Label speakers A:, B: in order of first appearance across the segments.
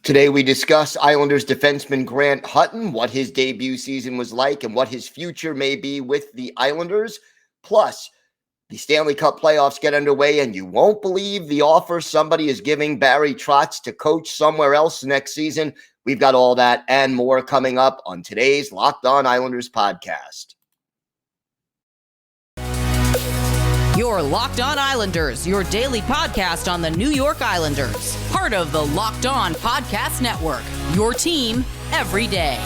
A: Today we discuss Islanders defenseman Grant Hutton, what his debut season was like, and what his future may be with the Islanders. Plus, the Stanley Cup playoffs get underway, and you won't believe the offer somebody is giving Barry Trotz to coach somewhere else next season. We've got all that and more coming up on today's Locked On Islanders podcast.
B: Your Locked On Islanders, your daily podcast on the New York Islanders. Part of the Locked On Podcast Network, your team every day.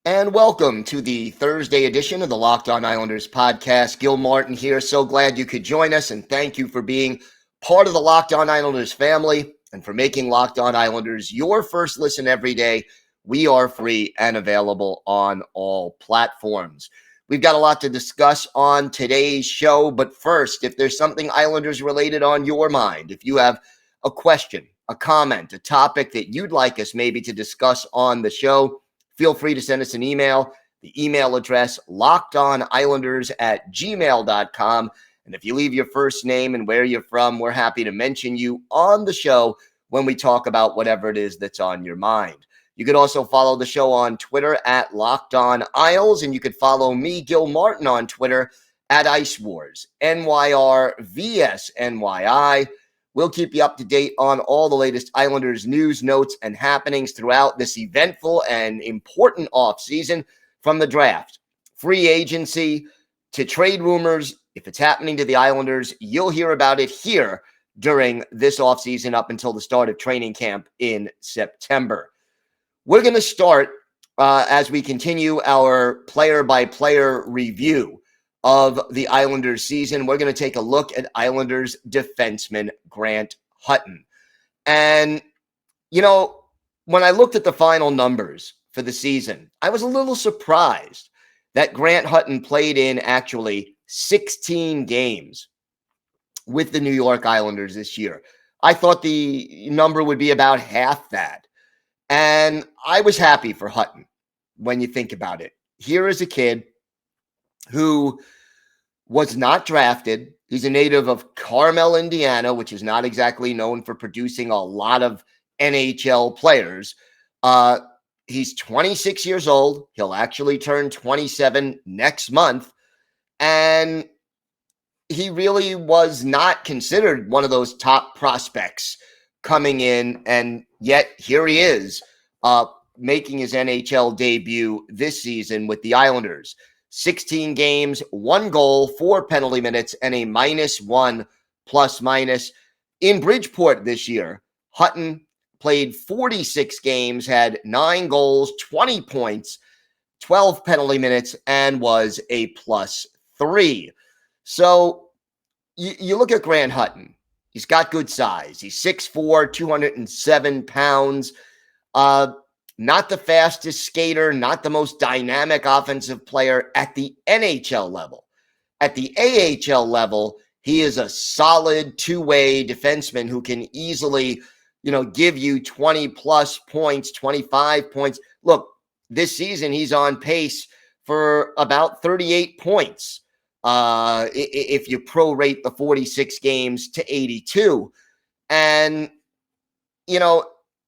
A: And welcome to the Thursday edition of the Locked On Islanders podcast. Gil Martin here. So glad you could join us, and thank you for being part of the Locked On Islanders family and for making Locked On Islanders your first listen every day. We are free and available on all platforms. We've got a lot to discuss on today's show, but first, if there's something Islanders related on your mind, if you have a question, a comment, a topic that you'd like us maybe to discuss on the show, feel free to send us an email. The email address, lockedonislanders@gmail.com. And if you leave your first name and where you're from, we're happy to mention you on the show when we talk about whatever it is that's on your mind. You could also follow the show on Twitter at Locked On Isles, and you could follow me, Gil Martin, on Twitter at Ice Wars, NYRVSNYI. We'll keep you up to date on all the latest Islanders news, notes, and happenings throughout this eventful and important offseason, from the draft, free agency, to trade rumors. If it's happening to the Islanders, you'll hear about it here during this offseason up until the start of training camp in September. We're going to start as we continue our player-by-player review of the Islanders season. We're going to take a look at Islanders defenseman Grant Hutton. And, you know, when I looked at the final numbers for the season, I was a little surprised that Grant Hutton played in actually 16 games with the New York Islanders this year. I thought the number would be about half that. And I was happy for Hutton when you think about it. Here is a kid who was not drafted. He's a native of Carmel, Indiana, which is not exactly known for producing a lot of NHL players. He's 26 years old. He'll actually turn 27 next month. And he really was not considered one of those top prospects coming in. And yet here he is making his NHL debut this season with the Islanders. 16 games, 1 goal, 4 penalty minutes, and a -1 plus-minus. In Bridgeport this year, Hutton played 46 games, had 9 goals, 20 points, 12 penalty minutes, and was a +3. So you look at Grant Hutton. He's got good size. He's 6'4", 207 pounds. Not the fastest skater, not the most dynamic offensive player at the NHL level. At the AHL level, he is a solid two-way defenseman who can easily, give you 20-plus points, 25 points. Look, this season he's on pace for about 38 points. If you prorate the 46 games to 82. And,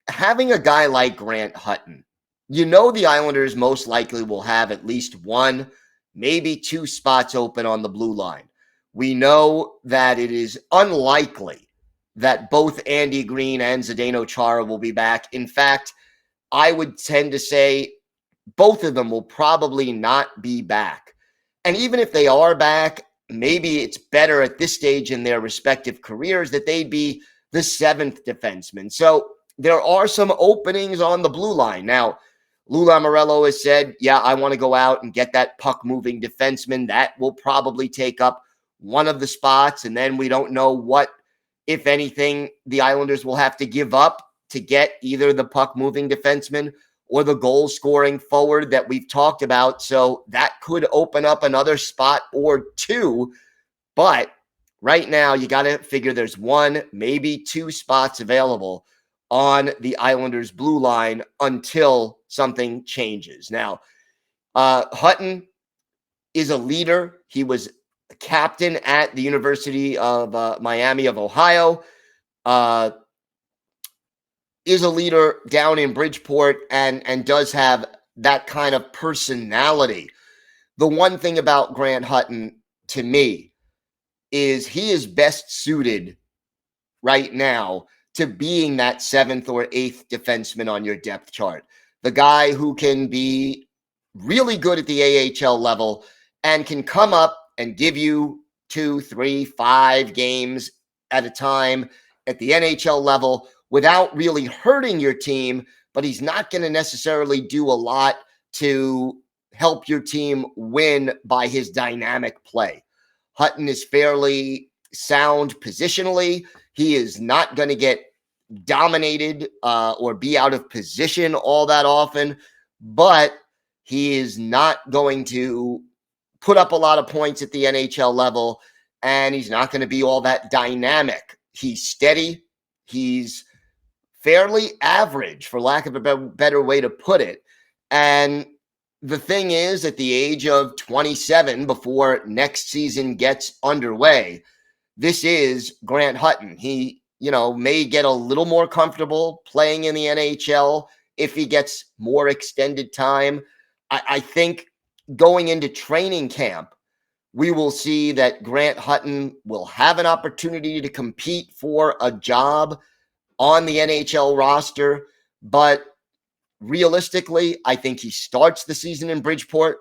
A: having a guy like Grant Hutton, the Islanders most likely will have at least 1, maybe 2 spots open on the blue line. We know that it is unlikely that both Andy Green and Zdeno Chara will be back. In fact, I would tend to say both of them will probably not be back. And even if they are back, maybe it's better at this stage in their respective careers that they'd be the 7th defenseman. So there are some openings on the blue line. Now, Lou Lamoriello has said, I want to go out and get that puck-moving defenseman. That will probably take up one of the spots, and then we don't know what, if anything, the Islanders will have to give up to get either the puck-moving defenseman or the goal-scoring forward that we've talked about. So that could open up another spot or 2. But right now, you got to figure there's 1, maybe 2 spots available on the Islanders' blue line until something changes. Now, Hutton is a leader. He was a captain at the University of Miami of Ohio. Is a leader down in Bridgeport and does have that kind of personality. The one thing about Grant Hutton, to me, is he is best suited right now to being that 7th or 8th defenseman on your depth chart. The guy who can be really good at the AHL level and can come up and give you 2, 3, 5 games at a time at the NHL level without really hurting your team, but he's not going to necessarily do a lot to help your team win by his dynamic play. Hutton is fairly sound positionally. He is not going to get dominated or be out of position all that often, but he is not going to put up a lot of points at the NHL level, and he's not going to be all that dynamic. He's steady. He's fairly average, for lack of a better way to put it. And the thing is, at the age of 27, before next season gets underway, this is Grant Hutton. He, may get a little more comfortable playing in the NHL if he gets more extended time. I think going into training camp, we will see that Grant Hutton will have an opportunity to compete for a job on the NHL roster, but realistically, I think he starts the season in Bridgeport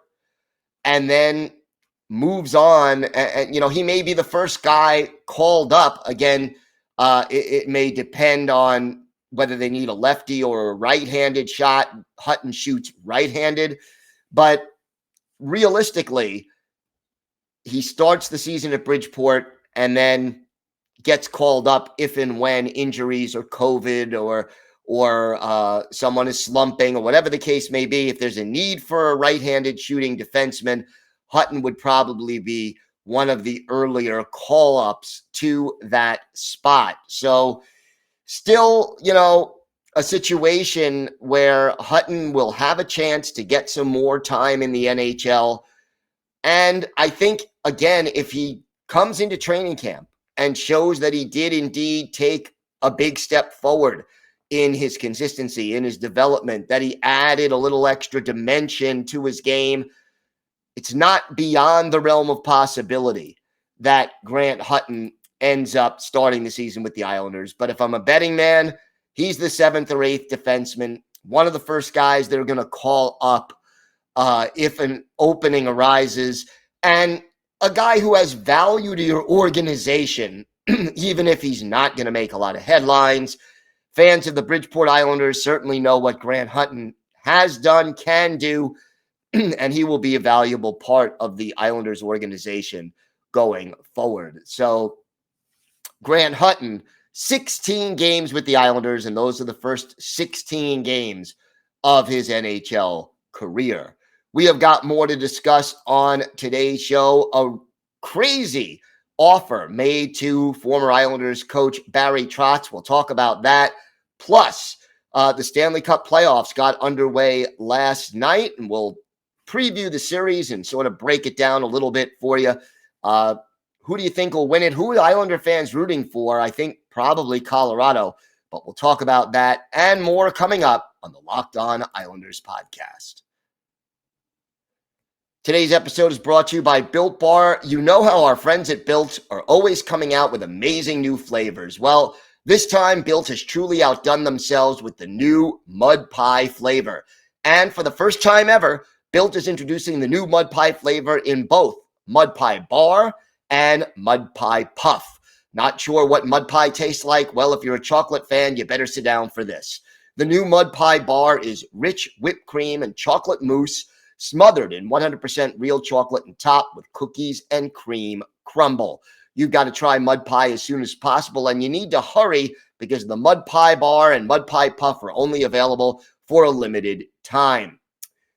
A: and then moves on. And he may be the first guy called up. Again, it may depend on whether they need a lefty or a right-handed shot. Hutton shoots right-handed, but realistically, he starts the season at Bridgeport and then gets called up if and when injuries or COVID or someone is slumping or whatever the case may be. If there's a need for a right-handed shooting defenseman, Hutton would probably be one of the earlier call-ups to that spot. So still, a situation where Hutton will have a chance to get some more time in the NHL. And I think, again, if he comes into training camp and shows that he did indeed take a big step forward in his consistency, in his development, that he added a little extra dimension to his game, it's not beyond the realm of possibility that Grant Hutton ends up starting the season with the Islanders. But if I'm a betting man, he's the 7th or 8th defenseman, one of the first guys that are going to call up if an opening arises, and a guy who has value to your organization, even if he's not going to make a lot of headlines. Fans of the Bridgeport Islanders certainly know what Grant Hutton has done, can do, and he will be a valuable part of the Islanders organization going forward. So Grant Hutton, 16 games with the Islanders, and those are the first 16 games of his NHL career. We have got more to discuss on today's show. A crazy offer made to former Islanders coach Barry Trotz. We'll talk about that. Plus, the Stanley Cup playoffs got underway last night, and we'll preview the series and sort of break it down a little bit for you. Who do you think will win it? Who are the Islander fans rooting for? I think probably Colorado, but we'll talk about that and more coming up on the Locked On Islanders podcast. Today's episode is brought to you by Built Bar. You know how our friends at Built are always coming out with amazing new flavors. Well, this time Built has truly outdone themselves with the new Mud Pie flavor. And for the first time ever, Built is introducing the new Mud Pie flavor in both Mud Pie Bar and Mud Pie Puff. Not sure what Mud Pie tastes like? Well, if you're a chocolate fan, you better sit down for this. The new Mud Pie Bar is rich whipped cream and chocolate mousse smothered in 100% real chocolate and topped with cookies and cream crumble. You've got to try Mud Pie as soon as possible, and you need to hurry because the Mud Pie Bar and Mud Pie Puff are only available for a limited time.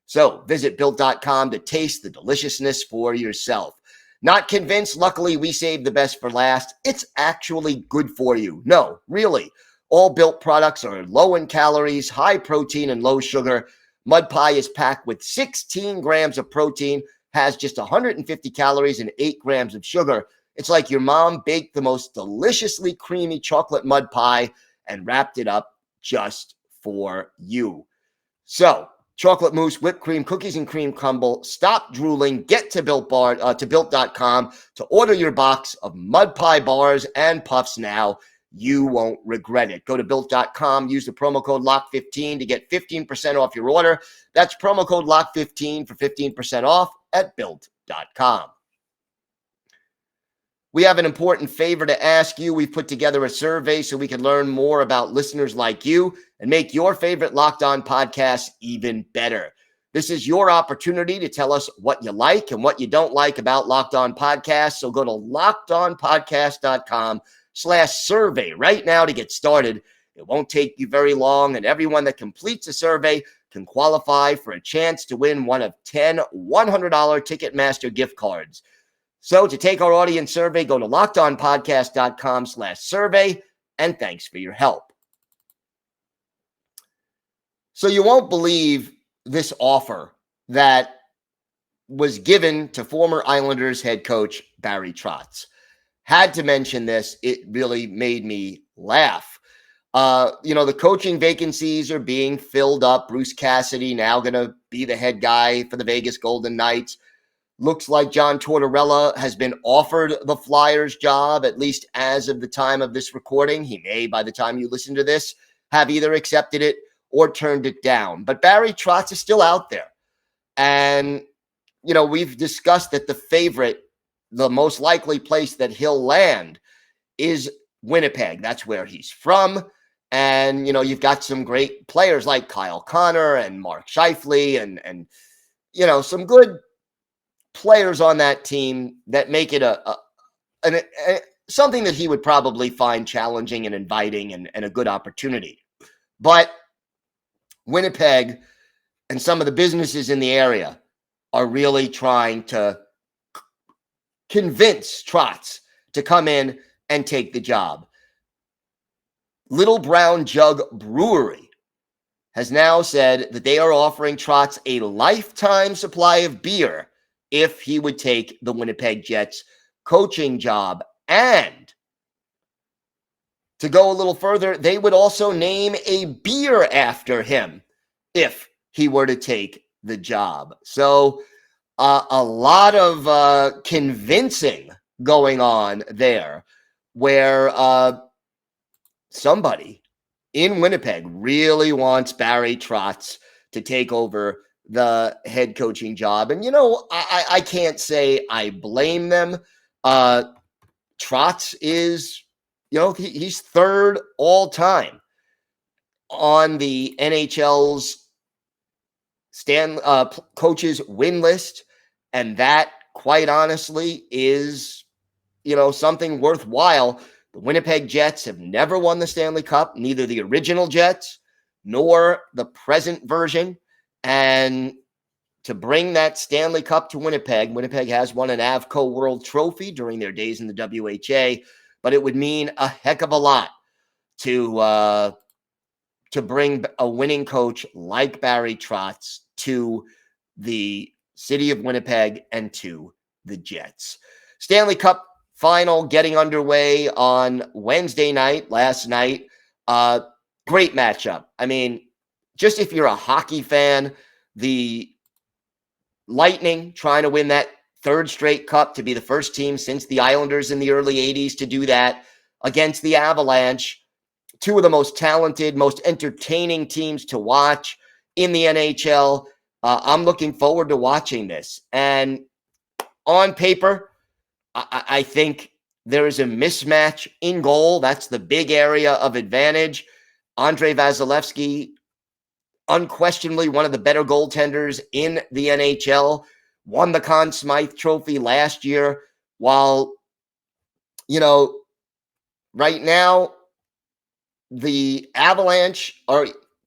A: So visit Built.com to taste the deliciousness for yourself. Not convinced? Luckily, we saved the best for last. It's actually good for you. No, really. All Built products are low in calories, high protein, and low sugar. Mud pie is packed with 16 grams of protein, has just 150 calories and 8 grams of sugar. It's like your mom baked the most deliciously creamy chocolate mud pie and wrapped it up just for you. So, chocolate mousse, whipped cream, cookies and cream crumble. Stop drooling. Get to Built.com to order your box of mud pie bars and puffs now. You won't regret it. Go to Built.com. Use the promo code LOCK15 to get 15% off your order. That's promo code LOCK15 for 15% off at Built.com. We have an important favor to ask you. We've put together a survey so we can learn more about listeners like you and make your favorite Locked On podcast even better. This is your opportunity to tell us what you like and what you don't like about Locked On Podcasts. So go to LockedOnPodcast.com/survey right now to get started. It won't take you very long, and everyone that completes a survey can qualify for a chance to win one of 10 $100 Ticketmaster gift cards. So to take our audience survey, go to LockedOnPodcast.com/survey, and thanks for your help. So you won't believe this offer that was given to former Islanders head coach Barry Trotz. Had to mention this. It really made me laugh. The coaching vacancies are being filled up. Bruce Cassidy now going to be the head guy for the Vegas Golden Knights. Looks like John Tortorella has been offered the Flyers job, at least as of the time of this recording. He may, by the time you listen to this, have either accepted it or turned it down. But Barry Trotz is still out there. And, we've discussed that the favorite, the most likely place that he'll land is Winnipeg. That's where he's from. And, you've got some great players like Kyle Connor and Mark Scheifele and some good players on that team that make it something that he would probably find challenging and inviting and a good opportunity. But Winnipeg and some of the businesses in the area are really trying to convince Trotz to come in and take the job. Little Brown Jug Brewery has now said that they are offering Trotz a lifetime supply of beer if he would take the Winnipeg Jets coaching job. And to go a little further, they would also name a beer after him if he were to take the job. So a lot of convincing going on there, where somebody in Winnipeg really wants Barry Trotz to take over the head coaching job. And, I can't say I blame them. Trotz is, he's third all time on the NHL's coaches win list. And that, quite honestly, is, something worthwhile. The Winnipeg Jets have never won the Stanley Cup, neither the original Jets nor the present version. And to bring that Stanley Cup to Winnipeg, Winnipeg has won an Avco World Trophy during their days in the WHA, but it would mean a heck of a lot to bring a winning coach like Barry Trotz to the city of Winnipeg and to the Jets. Stanley Cup Final getting underway on Wednesday night, last night. Great matchup. I mean, just if you're a hockey fan, the Lightning trying to win that third straight cup to be the first team since the Islanders in the early 80s to do that against the Avalanche, two of the most talented, most entertaining teams to watch in the NHL. I'm looking forward to watching this. And on paper, I think there is a mismatch in goal. That's the big area of advantage. Andrei Vasilevsky, unquestionably one of the better goaltenders in the NHL, won the Conn Smythe Trophy last year, while, right now the Avalanche are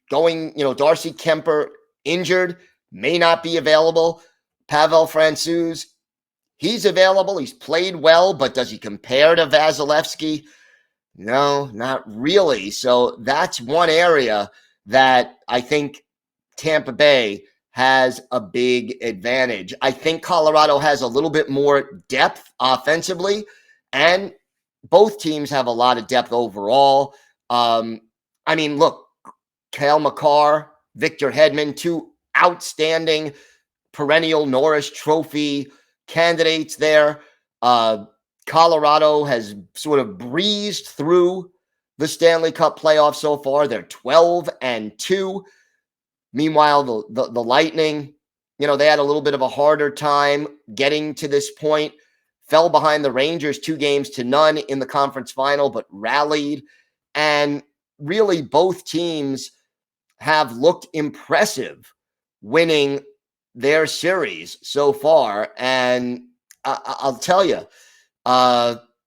A: going, Darcy Kemper injured, may not be available. Pavel Francouz, he's available. He's played well, but does he compare to Vasilevsky? No, not really. So that's one area that I think Tampa Bay has a big advantage. I think Colorado has a little bit more depth offensively, and both teams have a lot of depth overall. Look, Cale Makar, Victor Hedman, two outstanding perennial Norris Trophy candidates there. Colorado has sort of breezed through the Stanley Cup playoffs so far. They're 12-2. Meanwhile, the Lightning, they had a little bit of a harder time getting to this point. Fell behind the Rangers 2-0 in the conference final, but rallied. And really, both teams have looked impressive winning their series so far. And I'll tell you,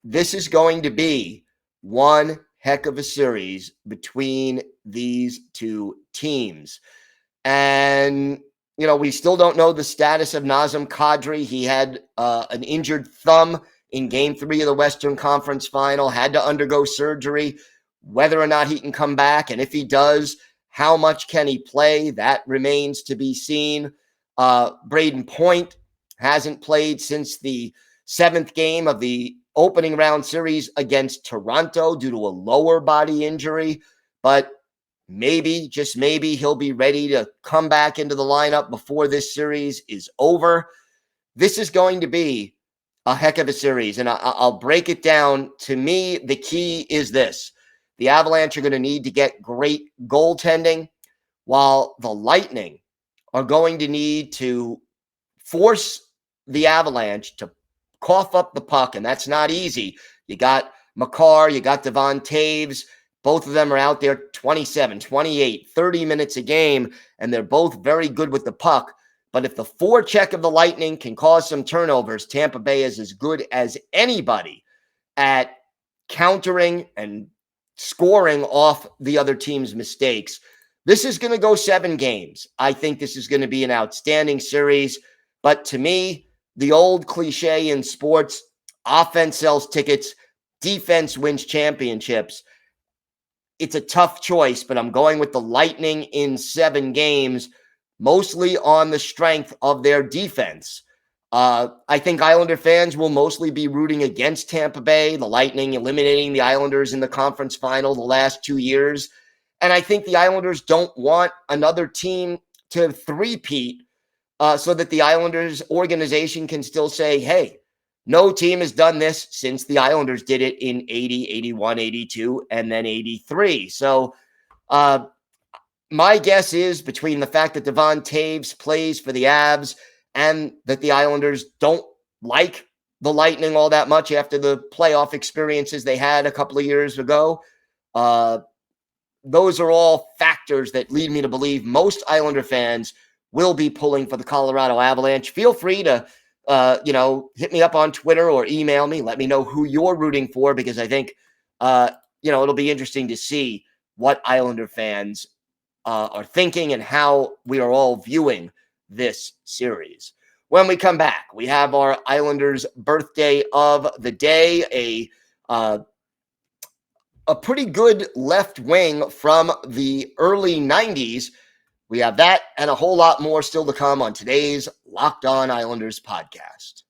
A: this is going to be one heck of a series between these two teams. And, we still don't know the status of Nazem Kadri. He had an injured thumb in Game 3 of the Western Conference Final, had to undergo surgery. Whether or not he can come back, and if he does, how much can he play? That remains to be seen. Braden Point hasn't played since the 7th game of the opening round series against Toronto due to a lower body injury, but maybe, just maybe, he'll be ready to come back into the lineup before this series is over. This is going to be a heck of a series, and I'll break it down. To me, the key is this. The Avalanche are going to need to get great goaltending, while the Lightning are going to need to force the Avalanche to cough up the puck, and that's not easy. You got Makar, you got Devon Taves. Both of them are out there 27, 28, 30 minutes a game, and they're both very good with the puck. But if the forecheck of the Lightning can cause some turnovers, Tampa Bay is as good as anybody at countering and scoring off the other team's mistakes. This is going to go 7 games. I think this is going to be an outstanding series. But to me, the old cliche in sports, offense sells tickets, defense wins championships. It's a tough choice, but I'm going with the Lightning in 7 games, mostly on the strength of their defense. I think Islander fans will mostly be rooting against Tampa Bay, the Lightning eliminating the Islanders in the conference final the last 2 years. And I think the Islanders don't want another team to three-peat so that the Islanders organization can still say, hey, no team has done this since the Islanders did it in 80, 81, 82, and then 83. So my guess is, between the fact that Devon Taves plays for the Avs and that the Islanders don't like the Lightning all that much after the playoff experiences they had a couple of years ago, those are all factors that lead me to believe most Islander fans will be pulling for the Colorado Avalanche. Feel free to, hit me up on Twitter or email me. Let me know who you're rooting for, because I think, it'll be interesting to see what Islander fans are thinking and how we are all viewing this series. When we come back, we have our Islanders birthday of the day, a pretty good left wing from the early 90s. We have that and a whole lot more still to come on today's Locked On Islanders podcast.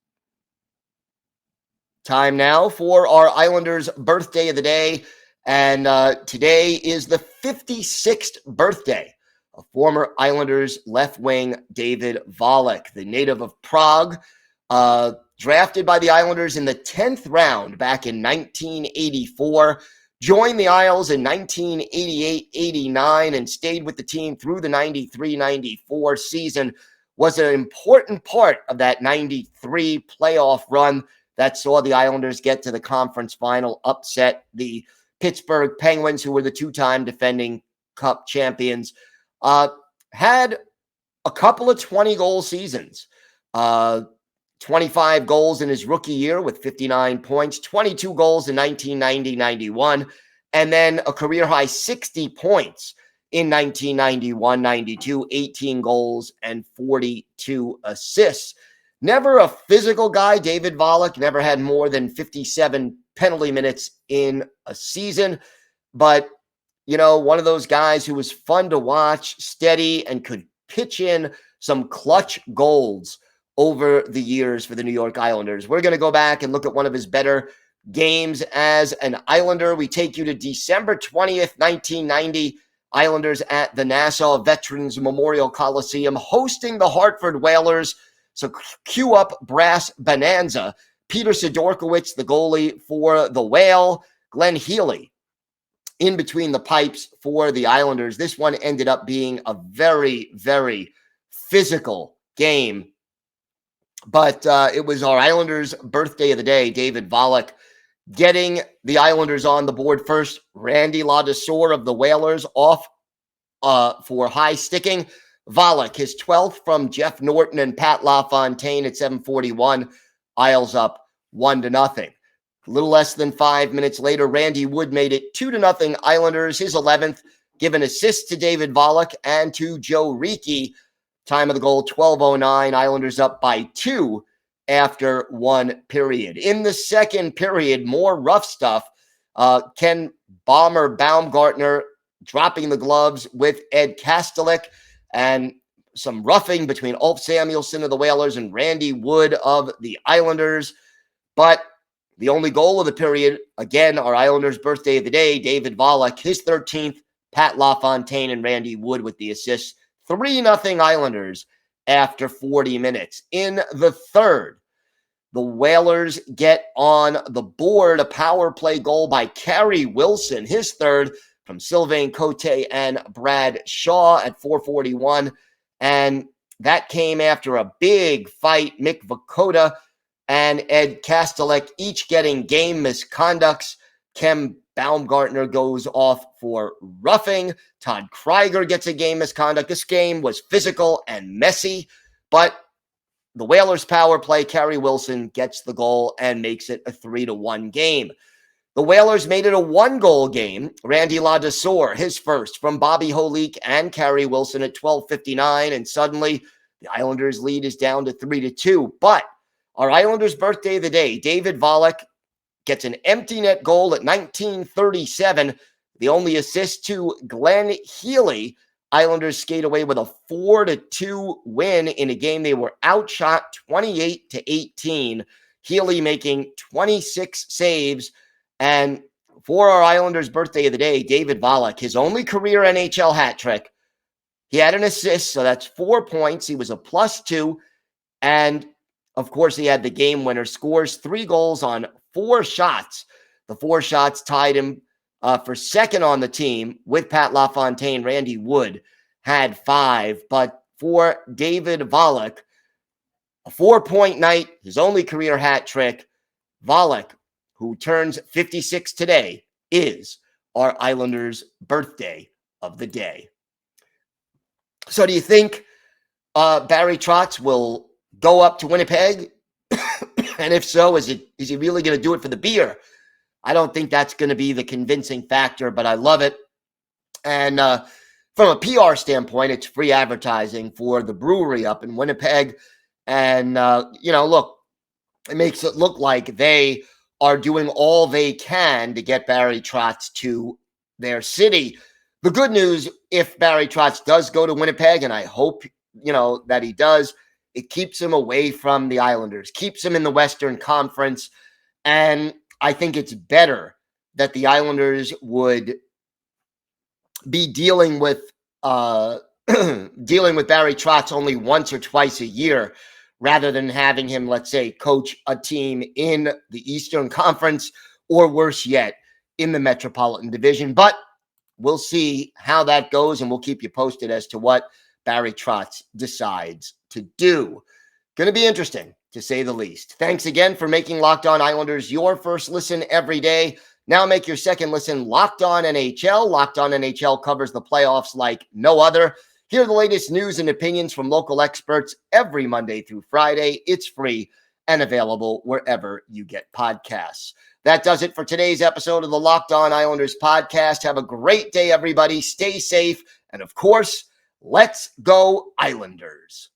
A: Time now for our Islanders birthday of the day. And today is the 56th birthday of former Islanders left wing David Volek, the native of Prague, drafted by the Islanders in the 10th round back in 1984. Joined the Isles in 1988-89 and stayed with the team through the 93-94 season. Was an important part of that 93 playoff run that saw the Islanders get to the conference final, upset the Pittsburgh Penguins, who were the 2-time defending Cup champions. Had a couple of 20-goal seasons. 25 goals in his rookie year with 59 points, 22 goals in 1990-91, and then a career-high 60 points in 1991-92, 18 goals and 42 assists. Never a physical guy, David Volek, never had more than 57 penalty minutes in a season, but one of those guys who was fun to watch, steady, and could pitch in some clutch goals over the years for the New York Islanders. We're going to go back and look at one of his better games as an Islander. We take you to December 20th, 1990. Islanders at the Nassau Veterans Memorial Coliseum hosting the Hartford Whalers. So cue up Brass Bonanza. Peter Sidorkiewicz, the goalie for the Whale. Glenn Healy in between the pipes for the Islanders. This one ended up being a very, very physical game. But it was our Islanders' birthday of the day. David Volek getting the Islanders on the board first. Randy Ladouceur of the Whalers off for high sticking. Volek, his 12th from Jeff Norton and Pat LaFontaine at 7:41. Isles up 1-0. A little less than 5 minutes later, Randy Wood made it 2-0 Islanders, his 11th, give an assist to David Volek and to Joe Ricci. Time of the goal, 12:09. Islanders up by 2 after one period. In the second period, more rough stuff. Ken Bomber Baumgartner dropping the gloves with Ed Kastelik, and some roughing between Ulf Samuelsson of the Whalers and Randy Wood of the Islanders. But the only goal of the period, again, our Islanders' birthday of the day, David Volek, his 13th, Pat LaFontaine and Randy Wood with the assists. 3-0 Islanders after 40 minutes. In the third, the Whalers get on the board. A power play goal by Carey Wilson, his third, from Sylvain Cote and Brad Shaw at 4:41. And that came after a big fight. Mick Vukota and Ed Kastelik each getting game misconducts. Ken Baumgartner goes off for roughing. Todd Krieger gets a game misconduct. This game was physical and messy, but the Whalers power play, Carey Wilson gets the goal and makes it a 3-1 game. The Whalers made it a one-goal game. Randy Ladouceur, his first from Bobby Holik and Carey Wilson at 12:59, and suddenly the Islanders' lead is down to 3-2. But our Islanders' birthday of the day, David Volek, gets an empty net goal at 19:37. The only assist to Glenn Healy. Islanders skate away with a 4-2 win in a game they were outshot 28-18. Healy making 26 saves. And for our Islanders' birthday of the day, David Volek, his only career NHL hat trick. He had an assist, so that's 4 points. He was a +2. And, of course, he had the game winner, scores 3 goals on 4 shots. The 4 shots tied him for second on the team with Pat LaFontaine. Randy Wood had 5. But for David Volek, a 4-point night, his only career hat trick. Volek, who turns 56 today, is our Islanders' birthday of the day. So do you think Barry Trotz will go up to Winnipeg? And if so, is he really going to do it for the beer? I don't think that's going to be the convincing factor, but I love it. And from a PR standpoint, it's free advertising for the brewery up in Winnipeg. And, look, it makes it look like they are doing all they can to get Barry Trotz to their city. The good news, if Barry Trotz does go to Winnipeg, and I hope, that he does, it keeps him away from the Islanders, keeps him in the Western Conference. And I think it's better that the Islanders would be dealing with Barry Trotz only once or twice a year, rather than having him, let's say, coach a team in the Eastern Conference, or worse yet, in the Metropolitan Division. But we'll see how that goes, and we'll keep you posted as to what Barry Trotz decides to do. Going to be interesting, to say the least. Thanks again for making Locked On Islanders your first listen every day. Now make your second listen Locked On NHL. Locked On NHL covers the playoffs like no other. Hear the latest news and opinions from local experts every Monday through Friday. It's free and available wherever you get podcasts. That does it for today's episode of the Locked On Islanders podcast. Have a great day, everybody. Stay safe. And of course, let's go Islanders.